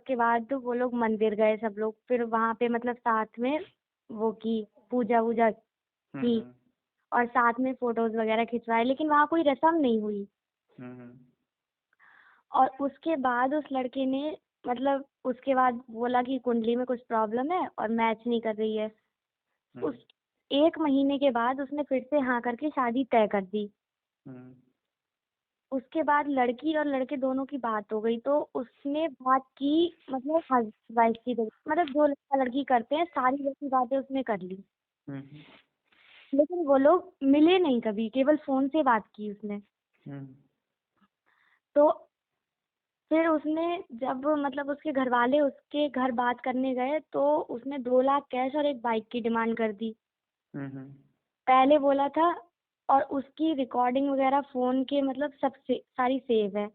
उसके बाद वो लोग मंदिर गए सब लोग, फिर वहाँ पे मतलब साथ में वो की पूजा वूजा की और साथ में फोटोज वगैरह खिंचवाए, लेकिन वहाँ कोई रस्म नहीं हुई। और उसके बाद उस लड़के ने मतलब उसके बाद बोला कि कुंडली में कुछ प्रॉब्लम है और मैच नहीं कर रही है। उस 1 महीने के बाद उसने फिर से हाँ करके शादी तय कर दी। उसके बाद लड़की और लड़के दोनों की बात हो गई, तो उसने बात की मतलब हस्बैंड वाइफ की मतलब जो लड़का लड़की करते हैं सारी वैसी बातें उसने कर ली। लेकिन वो लोग मिले नहीं कभी, केवल फोन से बात की उसने। तो फिर उसने जब मतलब उसके घर वाले उसके घर बात करने गए तो उसने 2 लाख कैश और एक बाइक की डिमांड कर दी। पहले बोला था, और उसकी रिकॉर्डिंग वगैरह फोन के मतलब सब सारी सेव है।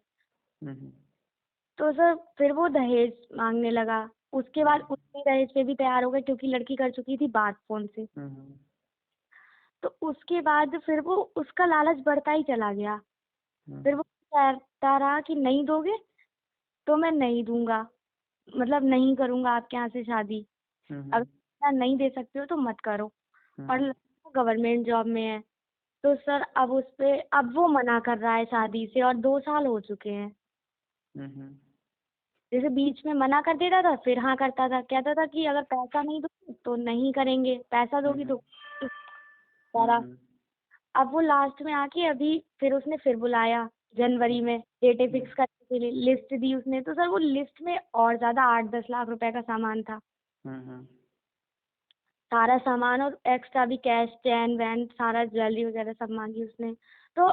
तो सर फिर वो दहेज मांगने लगा। उसके बाद उसने दहेज पे भी तैयार हो गए क्योंकि लड़की कर चुकी थी बात फोन से। तो उसके बाद फिर वो उसका लालच बढ़ता ही चला गया। फिर वो कहता रहा कि नहीं दोगे तो मैं नहीं दूंगा, मतलब नहीं करूंगा आपके यहाँ से शादी, अगर नहीं दे सकते हो तो मत करो। और गवर्नमेंट जॉब में है, तो सर अब उस पे अब वो मना कर रहा है शादी से, और 2 साल हो चुके हैं। जैसे बीच में मना कर देता था फिर हाँ करता था, कहता था कि अगर पैसा नहीं दो तो नहीं करेंगे, पैसा दोगी तो सारा। अब वो लास्ट में आके अभी फिर उसने फिर बुलाया जनवरी में डेटे फिक्स करने के लिए, लिस्ट दी उसने। तो सर वो लिस्ट में और ज्यादा 8-10 लाख रुपए का सामान था। सारा सामान और एक्स्ट्रा भी कैश, चैन वैन, सारा ज्वेलरी वगैरह सब मांगी उसने। तो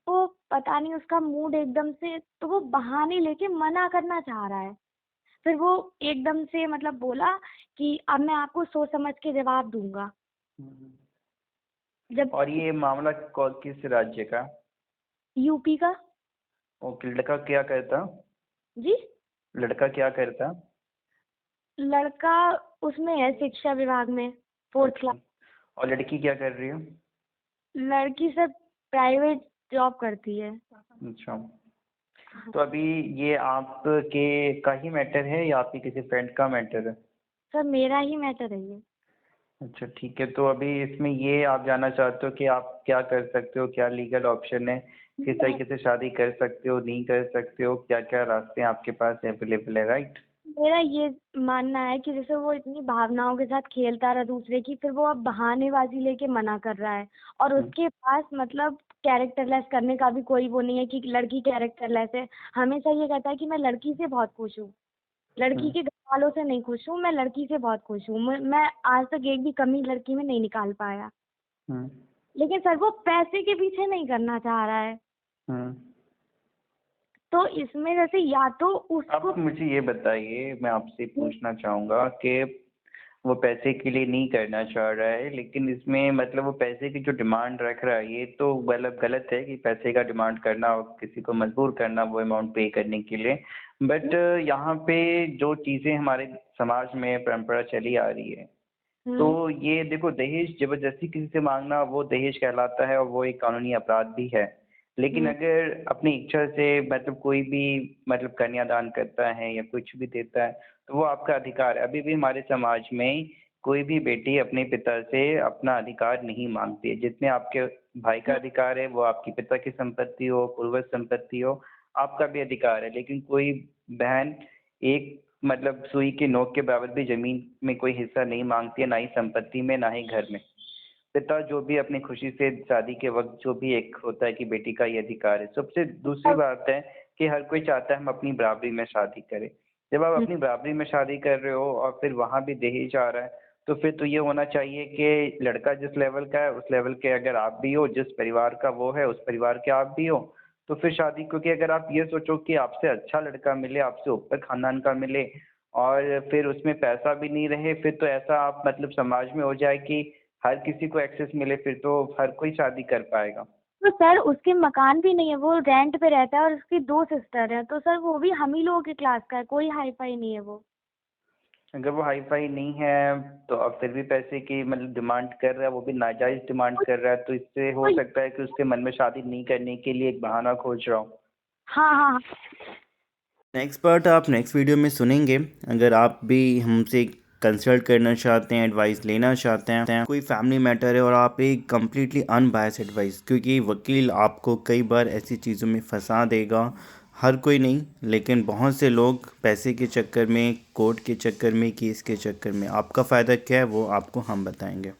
वो पता नहीं उसका मूड एकदम से, तो वो बहाने लेके मना करना चाह रहा है। फिर वो एकदम से मतलब बोला कि अब मैं आपको सोच समझ के जवाब दूंगा। जब और ये मामला किस राज्य का? यूपी का। ओके, लड़का क्या करता? जी, लड़का क्या करता? लड़का उसमें है शिक्षा विभाग में, 4th क्लास। और लड़की क्या कर रही है? लड़की सब प्राइवेट जॉब करती है। अच्छा, तो अभी ये आपके का ही मैटर है या आपकी किसी फ्रेंड का मैटर है? सर मेरा ही मैटर है ये। अच्छा ठीक है, तो अभी इसमें ये आप जानना चाहते हो कि आप क्या कर सकते हो, क्या लीगल ऑप्शन है, किस तरीके से शादी कर सकते हो, नहीं कर सकते हो, क्या क्या रास्ते आपके पास अवेलेबल है, राइट? मेरा ये मानना है कि जैसे वो इतनी भावनाओं के साथ खेलता रहा दूसरे की, फिर वो अब बहानेबाजी लेके मना कर रहा है, और उसके पास मतलब कैरेक्टरलेस करने का भी कोई वो नहीं है कि लड़की कैरेक्टरलेस है। हमेशा ये कहता है कि मैं लड़की से बहुत खुश हूँ, लड़की के घर वालों से नहीं खुश हूँ, मैं लड़की से बहुत खुश हूँ, मैं आज तक एक भी कमी लड़की में नहीं निकाल पाया। लेकिन सर वो पैसे के पीछे नहीं करना चाह रहा है। तो इसमें जैसे या तो उसको, आप मुझे ये बताइए, मैं आपसे पूछना चाहूँगा कि वो पैसे के लिए नहीं करना चाह रहा है, लेकिन इसमें मतलब वो पैसे की जो डिमांड रख रहा है, ये तो मतलब गलत है कि पैसे का डिमांड करना और किसी को मजबूर करना वो अमाउंट पे करने के लिए। बट यहाँ पे जो चीज़ें हमारे समाज में परंपरा चली आ रही है, तो ये देखो, दहेज जबरदस्ती किसी से मांगना वो दहेज कहलाता है और वो एक कानूनी अपराध भी है। लेकिन अगर अपनी इच्छा से मतलब कोई भी मतलब कन्यादान करता है या कुछ भी देता है, तो वो आपका अधिकार है। अभी भी हमारे समाज में कोई भी बेटी अपने पिता से अपना अधिकार नहीं मांगती है। जितने आपके भाई का अधिकार है वो आपके पिता की संपत्ति हो, पूर्वज संपत्ति हो, आपका भी अधिकार है। लेकिन कोई बहन एक मतलब सुई के नोक के बराबर भी जमीन में कोई हिस्सा नहीं मांगती है, ना ही संपत्ति में, ना ही घर में। पिता जो भी अपनी खुशी से शादी के वक्त जो भी एक होता है कि बेटी का ये अधिकार है। सबसे दूसरी बात है कि हर कोई चाहता है हम अपनी बराबरी में शादी करें। जब आप अपनी बराबरी में शादी कर रहे हो और फिर वहां भी दहेज आ रहा है, तो फिर तो ये होना चाहिए कि लड़का जिस लेवल का है उस लेवल के अगर आप भी हो, जिस परिवार का वो है उस परिवार के आप भी हो, तो फिर शादी। क्योंकि अगर आप ये सोचो कि आपसे अच्छा लड़का मिले, आपसे ऊपर खानदान का मिले और फिर उसमें पैसा भी नहीं रहे, फिर तो ऐसा आप मतलब समाज में हो जाए कि हर किसी को एक्सेस मिले, फिर तो हर कोई शादी कर पाएगा। तो सर उसके मकान भी नहीं है, वो रेंट पे रहता है और उसकी 2 सिस्टर है, तो सर वो भी हम ही लोगों की क्लास का है, कोई हाई फाई नहीं है वो। अगर वो हाई फाई नहीं है तो अब फिर भी पैसे की मतलब डिमांड कर रहा है, वो भी नाजायज डिमांड कर रहा है, तो इससे हो सकता है कि उसके मन में शादी नहीं करने के लिए एक बहाना खोज रहा हो। हाँ हाँ हाँ। नेक्स्ट पार्ट आप नेक्स्ट वीडियो में सुनेंगे। अगर आप भी हमसे कंसल्ट करना चाहते हैं, एडवाइस लेना चाहते हैं, कोई फैमिली मैटर है और आप एक कम्प्लीटली अनबायस एडवाइस, क्योंकि वकील आपको कई बार ऐसी चीज़ों में फंसा देगा। हर कोई नहीं, लेकिन बहुत से लोग पैसे के चक्कर में, कोर्ट के चक्कर में, केस के चक्कर में, आपका फ़ायदा क्या है वो आपको हम बताएंगे।